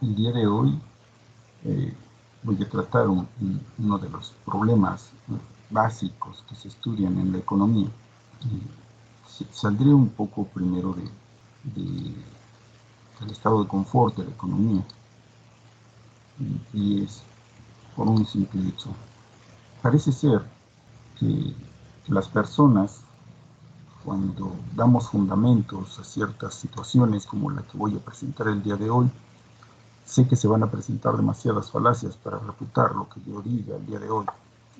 El día de hoy voy a tratar uno de los problemas básicos que se estudian en la economía. Saldré un poco primero del estado de confort de la economía, y es por un simple hecho. Parece ser que las personas, cuando damos fundamentos a ciertas situaciones como la que voy a presentar el día de hoy, sé que se van a presentar demasiadas falacias para refutar lo que yo diga el día de hoy.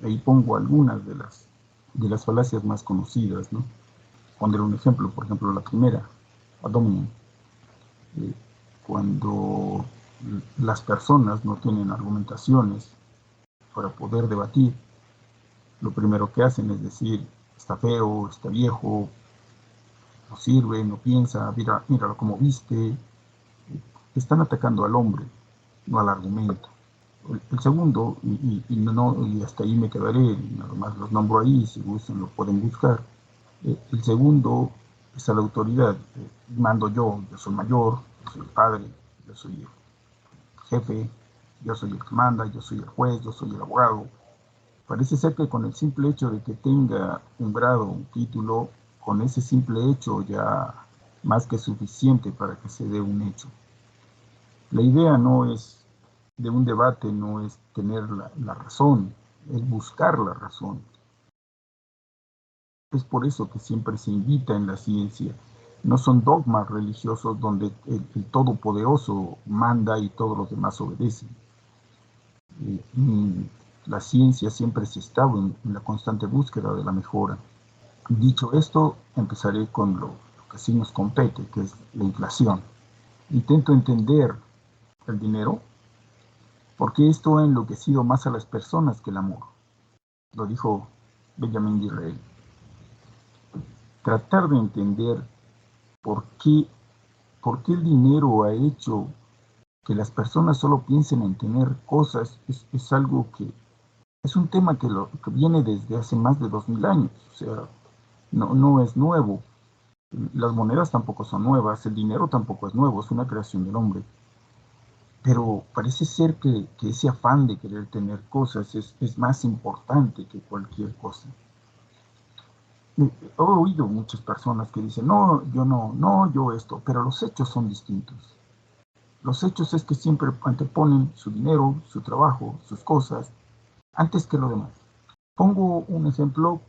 Ahí pongo algunas de las falacias más conocidas, ¿no? Pondré un ejemplo, por ejemplo, la primera, ad hominem. Cuando las personas no tienen argumentaciones para poder debatir, lo primero que hacen es decir, está feo, está viejo, no sirve, no piensa, míralo como viste. Están atacando al hombre, no al argumento. El segundo, y hasta ahí me quedaré, nada más los nombro ahí, si gustan lo pueden buscar. El segundo es a la autoridad. Mando yo soy mayor, yo soy el padre, yo soy el jefe, yo soy el que manda, yo soy el juez, yo soy el abogado. Parece ser que con el simple hecho de que tenga un grado, un título, con ese simple hecho ya más que suficiente para que se dé un hecho. La idea no es de un debate, no es tener la razón, es buscar la razón. Es por eso que siempre se invita en la ciencia. No son dogmas religiosos donde el Todopoderoso manda y todos los demás obedecen. La ciencia siempre se está en la constante búsqueda de la mejora. Dicho esto, empezaré con lo que sí nos compete, que es la inflación. Intento entender el dinero, porque esto ha enloquecido más a las personas que el amor. Lo dijo Benjamin Disraeli. Tratar de entender por qué el dinero ha hecho que las personas solo piensen en tener cosas es algo que es un tema que viene desde hace más de 2000 años. O sea, no es nuevo. Las monedas tampoco son nuevas, el dinero tampoco es nuevo, es una creación del hombre. Pero parece ser que ese afán de querer tener cosas es más importante que cualquier cosa. He oído muchas personas que dicen, no, yo esto, pero los hechos son distintos. Los hechos es que siempre anteponen su dinero, su trabajo, sus cosas, antes que lo demás. Pongo un ejemplo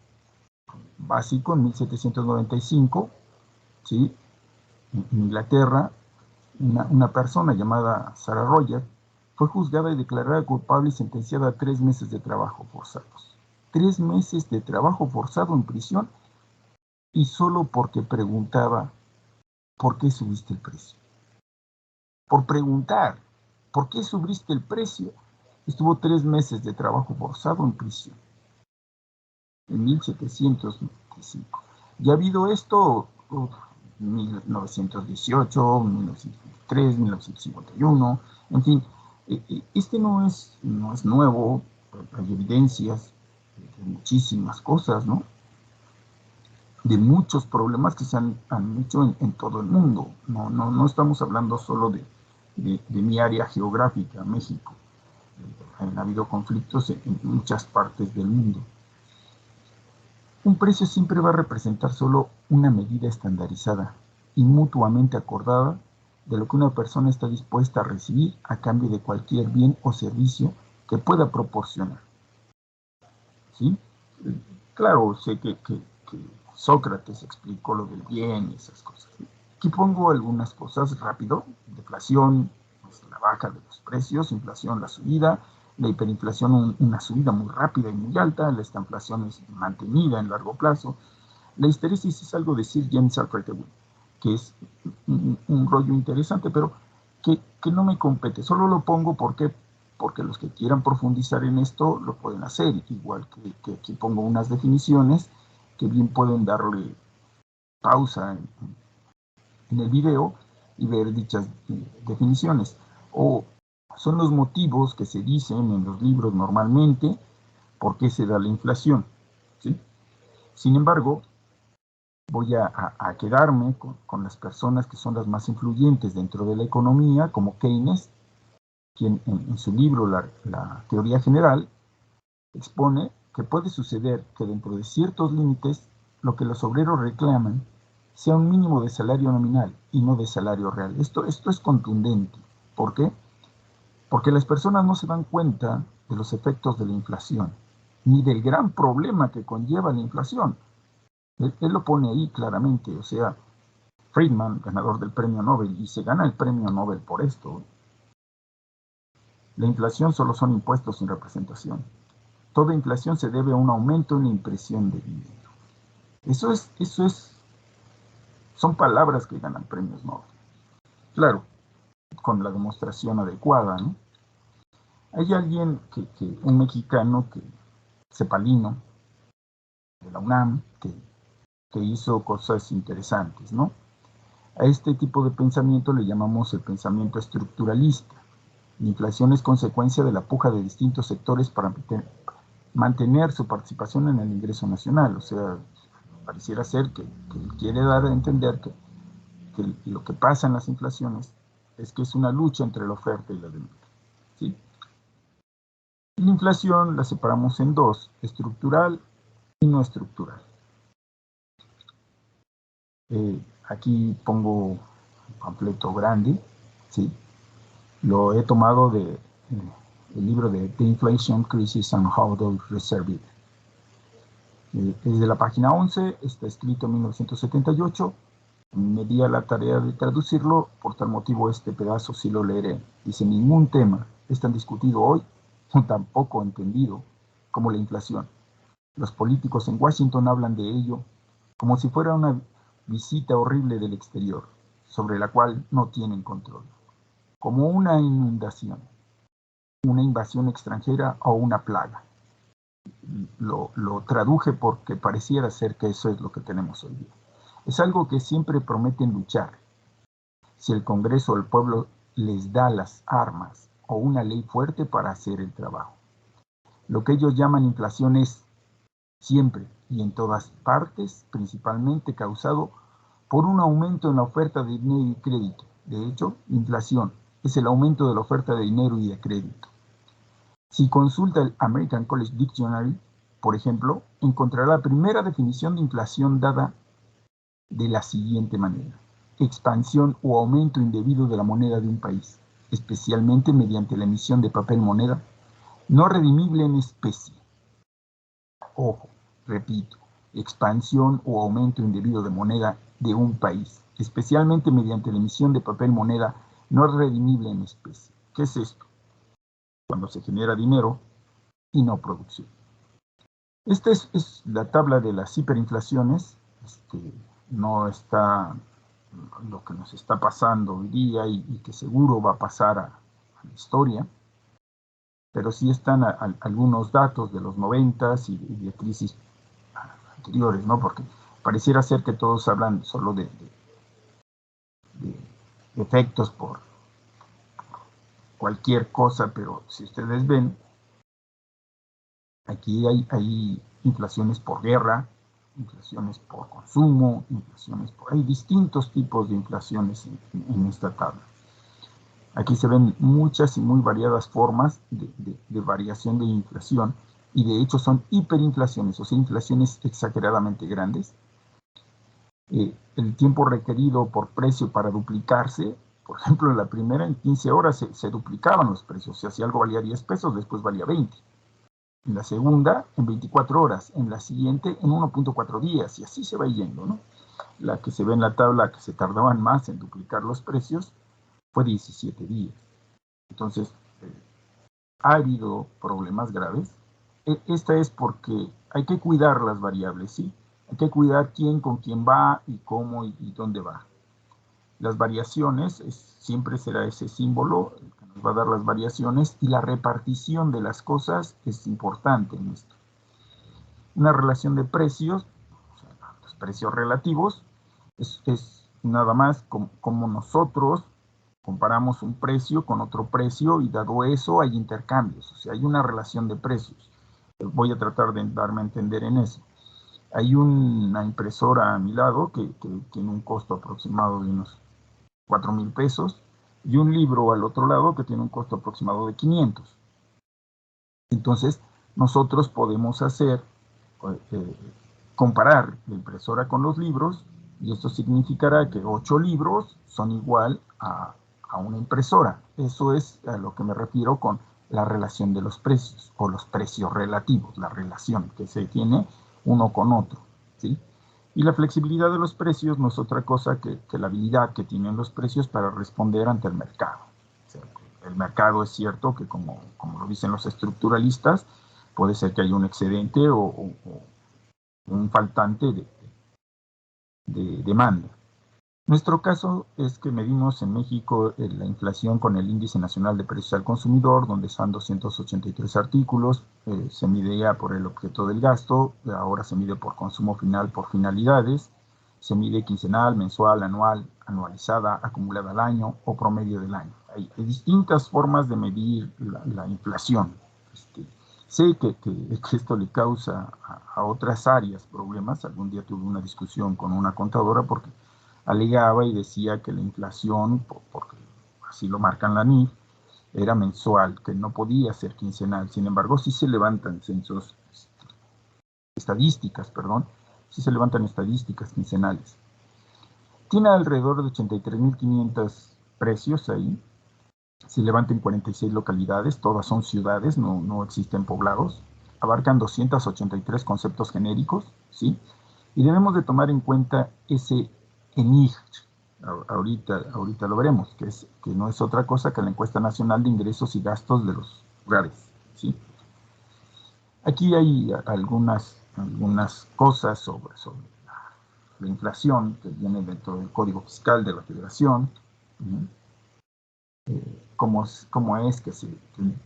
básico. En 1795, ¿sí? En Inglaterra, una persona llamada Sarah Roger fue juzgada y declarada culpable y sentenciada a 3 meses de trabajo forzados. 3 meses de trabajo forzado en prisión, y solo porque preguntaba, ¿por qué subiste el precio? Por preguntar, ¿por qué subiste el precio? Estuvo 3 meses de trabajo forzado en prisión. En 1795. Ya ha habido esto, 1918, 1903, 1951, en fin. Este no es nuevo. Hay evidencias de muchísimas cosas, ¿no? De muchos problemas que se han hecho en todo el mundo. No estamos hablando solo de mi área geográfica, México. Han habido conflictos en muchas partes del mundo. Un precio siempre va a representar solo una medida estandarizada y mutuamente acordada de lo que una persona está dispuesta a recibir a cambio de cualquier bien o servicio que pueda proporcionar. ¿Sí? Claro, sé que Sócrates explicó lo del bien y esas cosas. Aquí pongo algunas cosas rápido. Deflación, pues la baja de los precios; inflación, la subida; la hiperinflación, una subida muy rápida y muy alta; la estanflación es mantenida en largo plazo; la histeresis es algo de Sir James Alfred Lewis, que es un rollo interesante, pero que no me compete. Solo lo pongo porque los que quieran profundizar en esto lo pueden hacer, igual que aquí pongo unas definiciones que bien pueden darle pausa en el video y ver dichas definiciones. O son los motivos que se dicen en los libros normalmente por qué se da la inflación, ¿sí? Sin embargo, voy a quedarme con las personas que son las más influyentes dentro de la economía, como Keynes, quien en su libro la Teoría General expone que puede suceder que dentro de ciertos límites lo que los obreros reclaman sea un mínimo de salario nominal y no de salario real. Esto es contundente. ¿Por qué? Porque las personas no se dan cuenta de los efectos de la inflación, ni del gran problema que conlleva la inflación. Él lo pone ahí claramente, o sea, Friedman, ganador del premio Nobel, y se gana el premio Nobel por esto. La inflación solo son impuestos sin representación. Toda inflación se debe a un aumento en la impresión de dinero. Son palabras que ganan premios Nobel. Claro, con la demostración adecuada, ¿no? Hay alguien, un mexicano, Cepalino, de la UNAM, que hizo cosas interesantes, ¿no? A este tipo de pensamiento le llamamos el pensamiento estructuralista. La inflación es consecuencia de la puja de distintos sectores para mantener su participación en el ingreso nacional. O sea, pareciera ser que quiere dar a entender que lo que pasa en las inflaciones es que es una lucha entre la oferta y la demanda. ¿Sí? La inflación la separamos en dos, estructural y no estructural. Aquí pongo un panfleto grande, ¿sí? Lo he tomado del libro de The Inflation Crisis and How to Reserve It. Es de la página 11, está escrito en 1978. Me di a la tarea de traducirlo, por tal motivo este pedazo sí lo leeré. Dice, ningún tema es tan discutido hoy, o tan poco entendido, como la inflación. Los políticos en Washington hablan de ello como si fuera una visita horrible del exterior, sobre la cual no tienen control, como una inundación, una invasión extranjera o una plaga. Lo traduje porque pareciera ser que eso es lo que tenemos hoy día. Es algo que siempre prometen luchar. Si el Congreso o el pueblo les da las armas o una ley fuerte para hacer el trabajo. Lo que ellos llaman inflación es siempre y en todas partes, principalmente causado por un aumento en la oferta de dinero y crédito. De hecho, inflación es el aumento de la oferta de dinero y de crédito. Si consulta el American College Dictionary, por ejemplo, encontrará la primera definición de inflación dada de la siguiente manera: expansión o aumento indebido de la moneda de un país, especialmente mediante la emisión de papel moneda no redimible en especie. Ojo, repito, expansión o aumento indebido de moneda de un país, especialmente mediante la emisión de papel moneda no redimible en especie. ¿Qué es esto? Cuando se genera dinero y no producción. Esta es la tabla de las hiperinflaciones. No está lo que nos está pasando hoy día y que seguro va a pasar a la historia, pero sí están algunos datos de los 90s y de crisis anteriores, ¿no? Porque pareciera ser que todos hablan solo de efectos por cualquier cosa, pero si ustedes ven, aquí hay inflaciones por guerra, inflaciones por consumo, hay distintos tipos de inflaciones en esta tabla. Aquí se ven muchas y muy variadas formas de variación de inflación, y de hecho son hiperinflaciones, o sea, inflaciones exageradamente grandes. El tiempo requerido por precio para duplicarse, por ejemplo, en la primera, en 15 horas se duplicaban los precios. O sea, si algo valía 10 pesos, después valía 20. En la segunda, en 24 horas. En la siguiente, en 1.4 días. Y así se va yendo, ¿no? La que se ve en la tabla que se tardaban más en duplicar los precios fue 17 días. Entonces, ha habido problemas graves. Esta es porque hay que cuidar las variables, ¿sí? Hay que cuidar quién con quién va y cómo y dónde va. Las variaciones, siempre será ese símbolo el que nos va a dar las variaciones, y la repartición de las cosas es importante en esto. Una relación de precios, o sea, los precios relativos, es nada más como nosotros comparamos un precio con otro precio, y dado eso hay intercambios, o sea, hay una relación de precios. Voy a tratar de darme a entender en eso. Hay una impresora a mi lado que tiene un costo aproximado de unos 4,000 pesos. y un libro al otro lado que tiene un costo aproximado de 500. Entonces, nosotros podemos comparar la impresora con los libros, y esto significará que 8 libros son igual a una impresora. Eso es a lo que me refiero con la relación de los precios, o los precios relativos, la relación que se tiene uno con otro, ¿sí? Y la flexibilidad de los precios no es otra cosa que la habilidad que tienen los precios para responder ante el mercado. O sea, el mercado es cierto que, como lo dicen los estructuralistas, puede ser que haya un excedente o un faltante de demanda. Nuestro caso es que medimos en México la inflación con el Índice Nacional de Precios al Consumidor, donde están 283 artículos, se mide ya por el objeto del gasto, ahora se mide por consumo final por finalidades, se mide quincenal, mensual, anual, anualizada, acumulada al año o promedio del año. Hay distintas formas de medir la inflación. Sé que esto le causa a otras áreas problemas. Algún día tuve una discusión con una contadora porque alegaba y decía que la inflación, porque así lo marcan la NIF, era mensual, que no podía ser quincenal. Sin embargo, sí se levantan estadísticas quincenales. Tiene alrededor de 83.500 precios ahí. Se levantan 46 localidades, todas son ciudades, no existen poblados. Abarcan 283 conceptos genéricos, ¿sí? Y debemos de tomar en cuenta ese ENIG, ahorita lo veremos, que no es otra cosa que la Encuesta Nacional de Ingresos y Gastos de los Hogares, ¿sí? Aquí hay algunas cosas sobre la inflación que viene dentro del Código Fiscal de la Federación, cómo es que se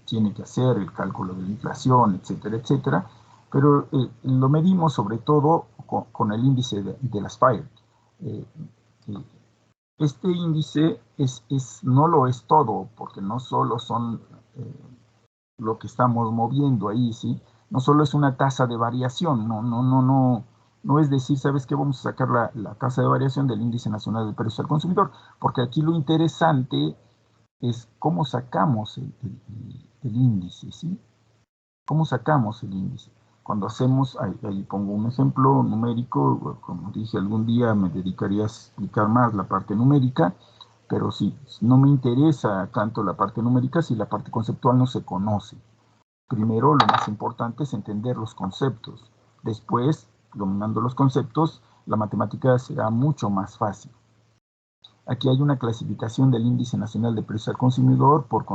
tiene que hacer el cálculo de la inflación, etcétera, etcétera, pero lo medimos sobre todo con el índice de las FAIR. Este índice no lo es todo, porque no solo son lo que estamos moviendo ahí, ¿sí? No solo es una tasa de variación, no es decir, ¿sabes qué? Vamos a sacar la tasa de variación del Índice Nacional de Precios al Consumidor, porque aquí lo interesante es cómo sacamos el índice, ¿sí? ¿Cómo sacamos el índice? Cuando hacemos, ahí pongo un ejemplo numérico, como dije, algún día me dedicaría a explicar más la parte numérica, pero sí, no me interesa tanto la parte numérica si la parte conceptual no se conoce. Primero, lo más importante es entender los conceptos. Después, dominando los conceptos, la matemática será mucho más fácil. Aquí hay una clasificación del Índice Nacional de Precios al Consumidor por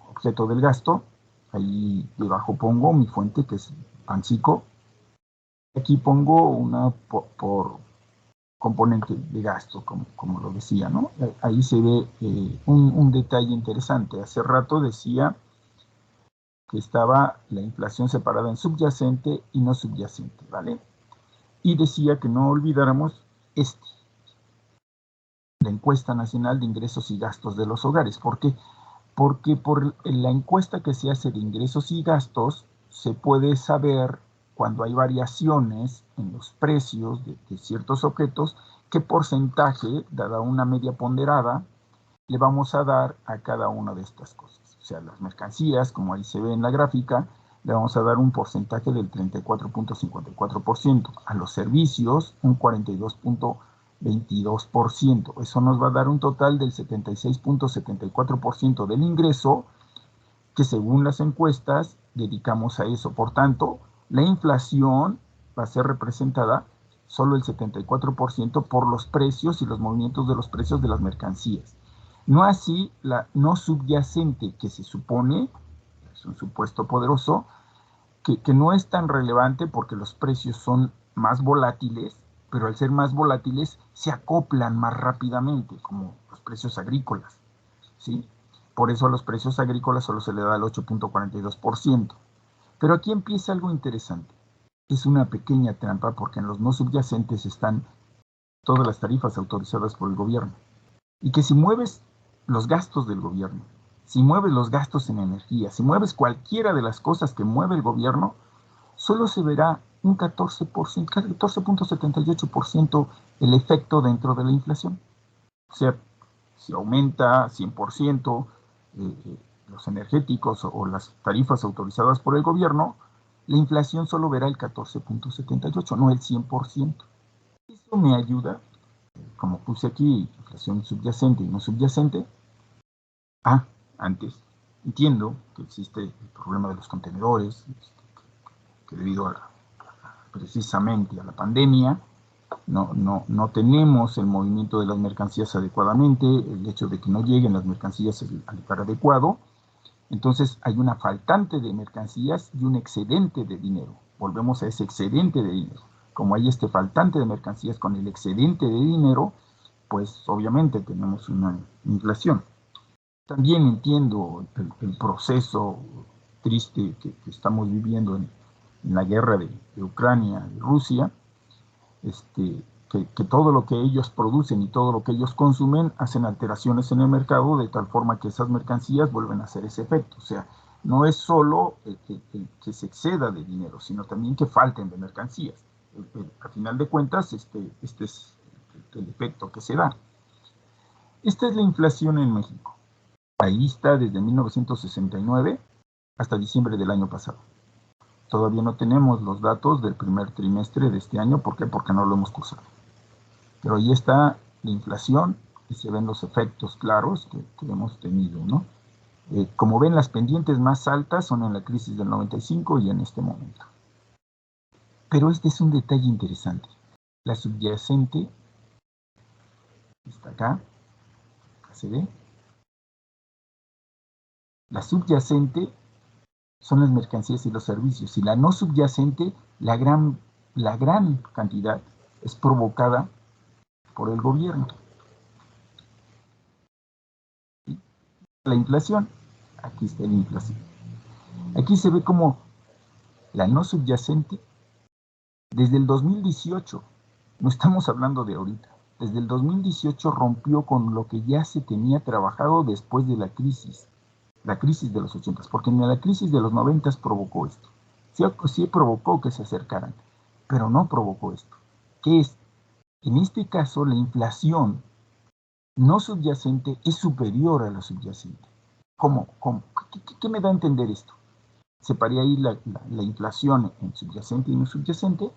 objeto del gasto. Ahí debajo pongo mi fuente, que es PANSICO. Aquí pongo una por componente de gasto, como lo decía, ¿no? Ahí se ve un detalle interesante. Hace rato decía que estaba la inflación separada en subyacente y no subyacente, ¿vale? Y decía que no olvidáramos la Encuesta Nacional de Ingresos y Gastos de los Hogares. ¿Por qué? Porque por la encuesta que se hace de ingresos y gastos se puede saber, cuando hay variaciones en los precios de ciertos objetos, qué porcentaje, dada una media ponderada, le vamos a dar a cada una de estas cosas. O sea, las mercancías, como ahí se ve en la gráfica, le vamos a dar un porcentaje del 34.54%, a los servicios un 42.22%. Eso nos va a dar un total del 76.74% del ingreso que, según las encuestas, dedicamos a eso. Por tanto, la inflación va a ser representada solo el 74% por los precios y los movimientos de los precios de las mercancías. No así la no subyacente, que se supone, es un supuesto poderoso, que no es tan relevante porque los precios son más volátiles, pero al ser más volátiles se acoplan más rápidamente, como los precios agrícolas, ¿sí? Por eso a los precios agrícolas solo se le da el 8.42%. Pero aquí empieza algo interesante. Es una pequeña trampa, porque en los no subyacentes están todas las tarifas autorizadas por el gobierno. Y que si mueves los gastos del gobierno, si mueves los gastos en energía, si mueves cualquiera de las cosas que mueve el gobierno, solo se verá un 14.78% el efecto dentro de la inflación. O sea, si aumenta 100% los energéticos o las tarifas autorizadas por el gobierno, la inflación solo verá el 14.78, no el 100%. Eso me ayuda, como puse aquí, inflación subyacente y no subyacente. Antes, entiendo que existe el problema de los contenedores, que debido precisamente a la pandemia, no tenemos el movimiento de las mercancías adecuadamente, el hecho de que no lleguen las mercancías al lugar adecuado. Entonces hay una faltante de mercancías y un excedente de dinero. Volvemos a ese excedente de dinero. Como hay este faltante de mercancías con el excedente de dinero, pues obviamente tenemos una inflación. También entiendo el proceso triste que estamos viviendo en la guerra de Ucrania y Rusia, que todo lo que ellos producen y todo lo que ellos consumen hacen alteraciones en el mercado de tal forma que esas mercancías vuelven a hacer ese efecto. O sea, no es solo que se exceda de dinero, sino también que falten de mercancías. A final de cuentas, este es el efecto que se da. Esta es la inflación en México. Ahí está desde 1969 hasta diciembre del año pasado. Todavía no tenemos los datos del primer trimestre de este año. ¿Por qué? Porque no lo hemos cursado. Pero ahí está la inflación y se ven los efectos claros que hemos tenido, ¿no? Como ven, las pendientes más altas son en la crisis del 95 y en este momento. Pero este es un detalle interesante. La subyacente está acá se ve. La subyacente son las mercancías y los servicios, y la no subyacente, la gran cantidad es provocada por el gobierno. ¿Sí? La inflación, aquí está la inflación. Aquí se ve como la no subyacente, desde el 2018, no estamos hablando de ahorita, desde el 2018 rompió con lo que ya se tenía trabajado después de la crisis de los 80, porque en la crisis de los 90 provocó esto. Sí provocó que se acercaran, pero no provocó esto. ¿Qué es? En este caso, la inflación no subyacente es superior a la subyacente. ¿Cómo? ¿Qué me da a entender esto? Separé ahí la inflación en subyacente y no subyacente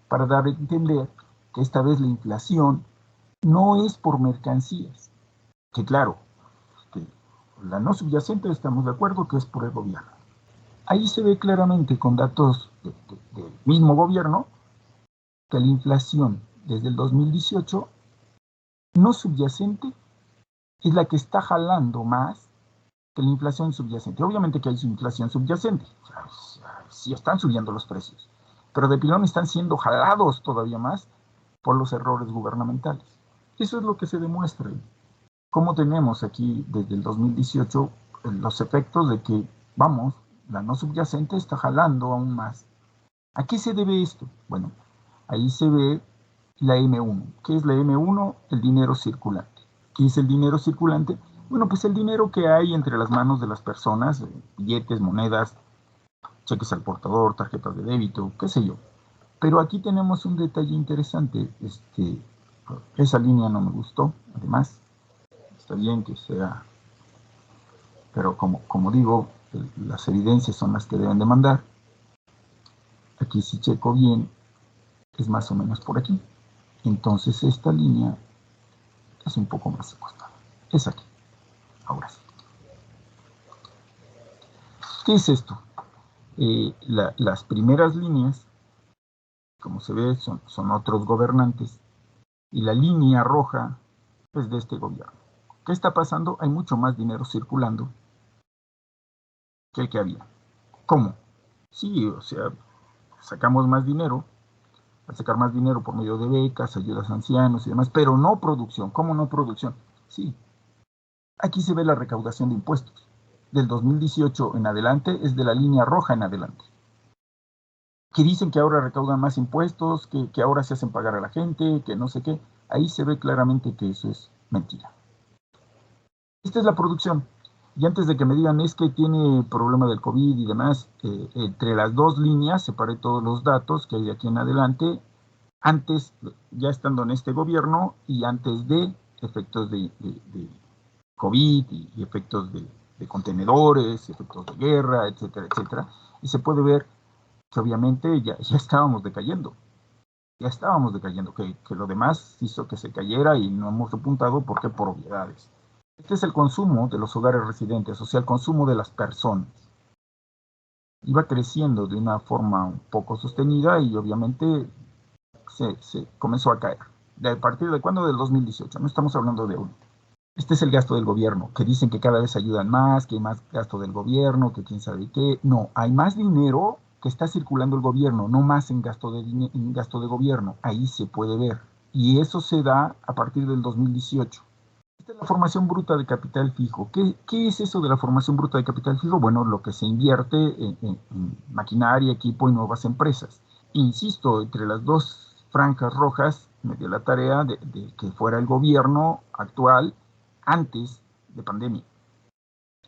para dar a entender que esta vez la inflación no es por mercancías, que claro, que la no subyacente estamos de acuerdo que es por el gobierno. Ahí se ve claramente con datos del mismo gobierno que la inflación desde el 2018 no subyacente es la que está jalando más que la inflación subyacente. Obviamente que hay inflación subyacente, sí están subiendo los precios, pero de pilón están siendo jalados todavía más por los errores gubernamentales. Eso es lo que se demuestra. Como tenemos aquí desde el 2018 los efectos de que, vamos, la no subyacente está jalando aún más. ¿A qué se debe esto? Bueno, ahí se ve la M1. ¿Qué es la M1? El dinero circulante. ¿Qué es el dinero circulante? Bueno, pues el dinero que hay entre las manos de las personas, billetes, monedas, cheques al portador, tarjetas de débito, qué sé yo. Pero aquí tenemos un detalle interesante. Esa línea no me gustó, además. Está bien que sea, pero como digo, las evidencias son las que deben de mandar. Aquí si checo bien, es más o menos por aquí. Entonces esta línea es un poco más acostada. Es aquí. Ahora sí. ¿Qué es esto? Las primeras líneas, como se ve, son otros gobernantes. Y la línea roja es de este gobierno. ¿Qué está pasando? Hay mucho más dinero circulando que el que había. ¿Cómo? Sí, o sea, sacamos más dinero, al sacar más dinero por medio de becas, ayudas a ancianos y demás, pero no producción. ¿Cómo no producción? Sí, aquí se ve la recaudación de impuestos. Del 2018 en adelante es de la línea roja en adelante. Que dicen que ahora recaudan más impuestos, que ahora se hacen pagar a la gente, que no sé qué. Ahí se ve claramente que eso es mentira. Esta es la producción. Y antes de que me digan es que tiene problema del COVID y demás, entre las dos líneas separé todos los datos que hay de aquí en adelante, antes, ya estando en este gobierno y antes de efectos de COVID y efectos de contenedores, efectos de guerra, etcétera, etcétera. Y se puede ver que obviamente ya estábamos decayendo. Ya estábamos decayendo, que lo demás hizo que se cayera y no hemos repuntado porque por obviedades. Este es el consumo de los hogares residentes, o sea, el consumo de las personas. Iba creciendo de una forma un poco sostenida y obviamente se comenzó a caer. ¿De partir de cuándo? Del 2018, no estamos hablando de hoy. Este es el gasto del gobierno, que dicen que cada vez ayudan más, que hay más gasto del gobierno, que quién sabe qué. No, hay más dinero que está circulando el gobierno, no más en gasto de gobierno. Ahí se puede ver. Y eso se da a partir del 2018. Esta es la formación bruta de capital fijo. ¿Qué es eso de la formación bruta de capital fijo? Bueno, lo que se invierte en maquinaria, equipo y nuevas empresas. Insisto, entre las dos franjas rojas me dio la tarea de que fuera el gobierno actual antes de pandemia.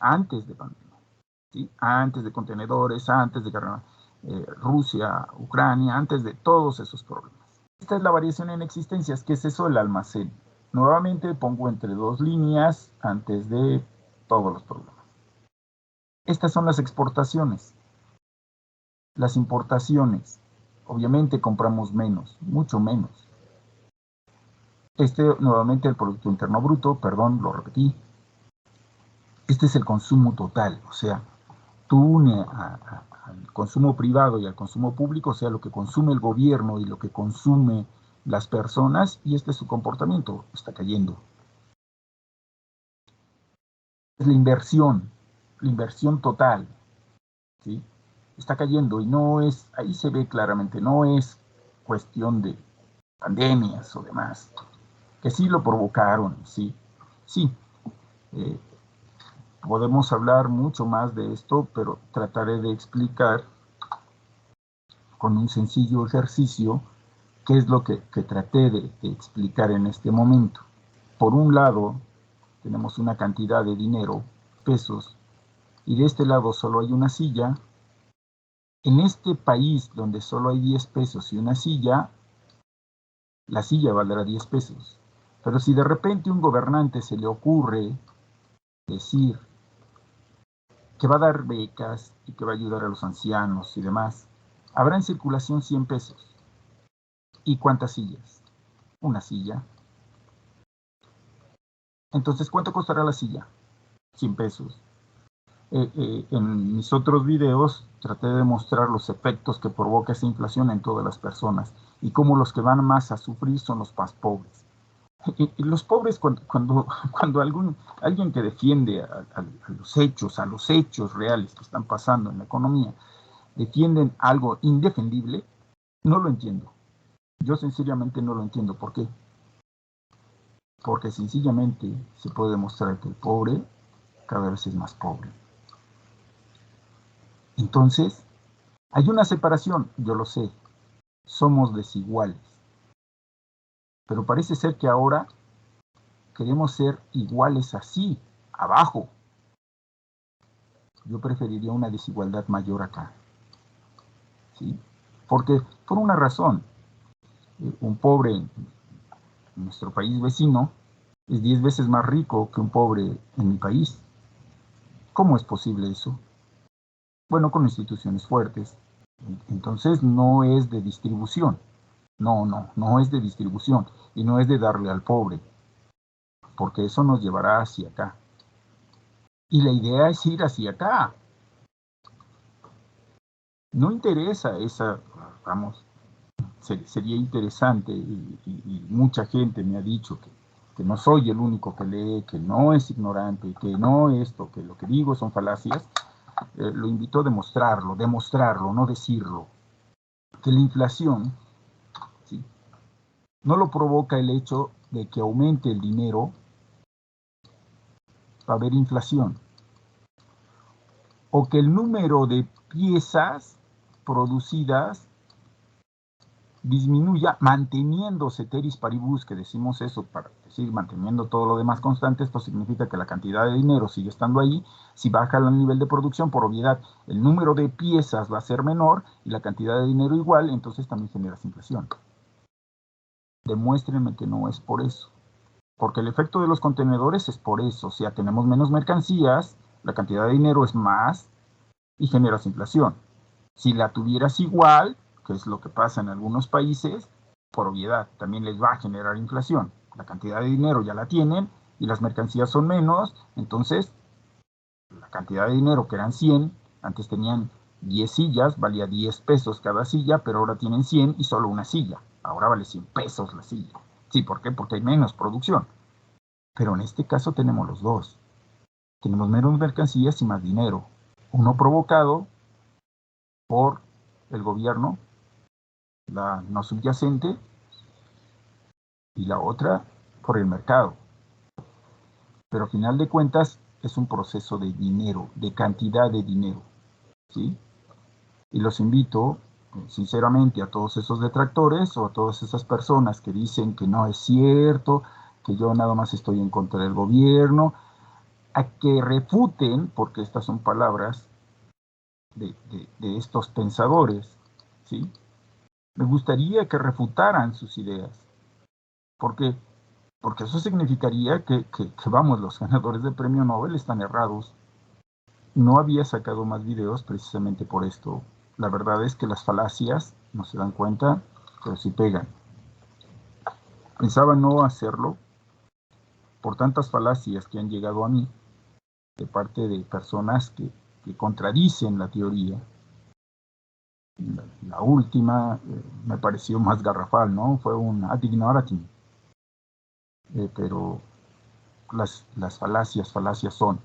Antes de pandemia. ¿Sí? Antes de contenedores, antes de guerra Rusia, Ucrania, antes de todos esos problemas. Esta es la variación en existencias. ¿Qué es eso? El almacén. Nuevamente pongo entre dos líneas antes de todos los problemas. Estas son las exportaciones. Las importaciones. Obviamente compramos menos, mucho menos. Nuevamente el Producto Interno Bruto, perdón, lo repetí. Este es el consumo total, o sea, tú unes al consumo privado y al consumo público, o sea, lo que consume el gobierno y lo que consume las personas, y este es su comportamiento, está cayendo. Es la inversión total, ¿sí? Está cayendo y no es, ahí se ve claramente, no es cuestión de pandemias o demás, que sí lo provocaron, sí, podemos hablar mucho más de esto, pero trataré de explicar con un sencillo ejercicio qué es lo que traté de explicar en este momento. Por un lado, tenemos una cantidad de dinero, pesos, y de este lado solo hay una silla. En este país donde solo hay 10 pesos y una silla, la silla valdrá 10 pesos. Pero si de repente un gobernante se le ocurre decir que va a dar becas y que va a ayudar a los ancianos y demás, habrá en circulación 100 pesos. ¿Y cuántas sillas? Una silla. Entonces, ¿cuánto costará la silla? 100 pesos. En mis otros videos traté de mostrar los efectos que provoca esa inflación en todas las personas y cómo los que van más a sufrir son los más pobres. Y los pobres, cuando alguien que defiende a los hechos reales que están pasando en la economía, defienden algo indefendible, no lo entiendo. Yo sencillamente no lo entiendo. ¿Por qué? Porque sencillamente se puede demostrar que el pobre cada vez es más pobre. Entonces, hay una separación, yo lo sé, somos desiguales. Pero parece ser que ahora queremos ser iguales así, abajo. Yo preferiría una desigualdad mayor acá. ¿Sí? Porque, por una razón, un pobre en nuestro país vecino es 10 veces más rico que un pobre en mi país. ¿Cómo es posible eso? Bueno, con instituciones fuertes. Entonces no es de distribución. No es de distribución. Y no es de darle al pobre. Porque eso nos llevará hacia acá. Y la idea es ir hacia acá. No interesa esa, vamos, sería interesante y mucha gente me ha dicho que no soy el único que lee, que no es ignorante, que no esto, que lo que digo son falacias. Lo invito a demostrarlo, no decirlo. Que la inflación, ¿sí?, no lo provoca el hecho de que aumente el dinero, va a haber inflación. O que el número de piezas producidas disminuya manteniendo ceteris paribus, que decimos eso para decir manteniendo todo lo demás constante. Esto significa que la cantidad de dinero sigue estando ahí. Si baja el nivel de producción, por obviedad, el número de piezas va a ser menor y la cantidad de dinero igual, entonces también generas inflación. Demuéstrenme que no es por eso. Porque el efecto de los contenedores es por eso, o sea, tenemos menos mercancías, la cantidad de dinero es más y generas inflación. Si la tuvieras igual, que es lo que pasa en algunos países, por obviedad, también les va a generar inflación. La cantidad de dinero ya la tienen y las mercancías son menos, entonces la cantidad de dinero que eran 100, antes tenían 10 sillas, valía 10 pesos cada silla, pero ahora tienen 100 y solo una silla. Ahora vale 100 pesos la silla. Sí, ¿por qué? Porque hay menos producción. Pero en este caso tenemos los dos. Tenemos menos mercancías y más dinero. Uno provocado por el gobierno, la no subyacente, y la otra por el mercado. Pero a final de cuentas es un proceso de dinero, de cantidad de dinero, ¿sí? Y los invito, sinceramente, a todos esos detractores o a todas esas personas que dicen que no es cierto, que yo nada más estoy en contra del gobierno, a que refuten, porque estas son palabras de estos pensadores, ¿sí? Me gustaría que refutaran sus ideas, porque, porque eso significaría vamos, los ganadores del premio Nobel están errados. No había sacado más videos precisamente por esto. La verdad es que las falacias, no se dan cuenta, pero sí pegan. Pensaba no hacerlo por tantas falacias que han llegado a mí de parte de personas que contradicen la teoría. La última me pareció más garrafal, ¿no? Fue un ad ignoratim. Pero las falacias son.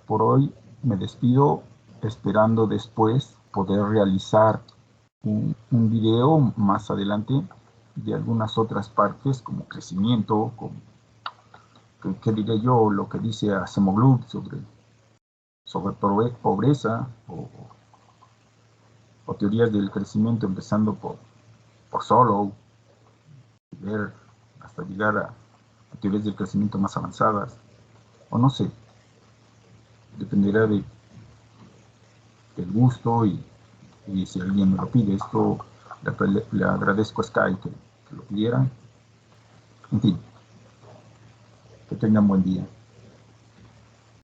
Por hoy me despido esperando después poder realizar un video más adelante de algunas otras partes como crecimiento, como, que diré yo, lo que dice Acemoglu sobre pobreza o teorías del crecimiento empezando por Solow, ver hasta llegar a teorías del crecimiento más avanzadas, o no sé, dependerá del gusto y si alguien me lo pide. Esto le agradezco a Sky que lo pidiera. En fin, que tengan buen día.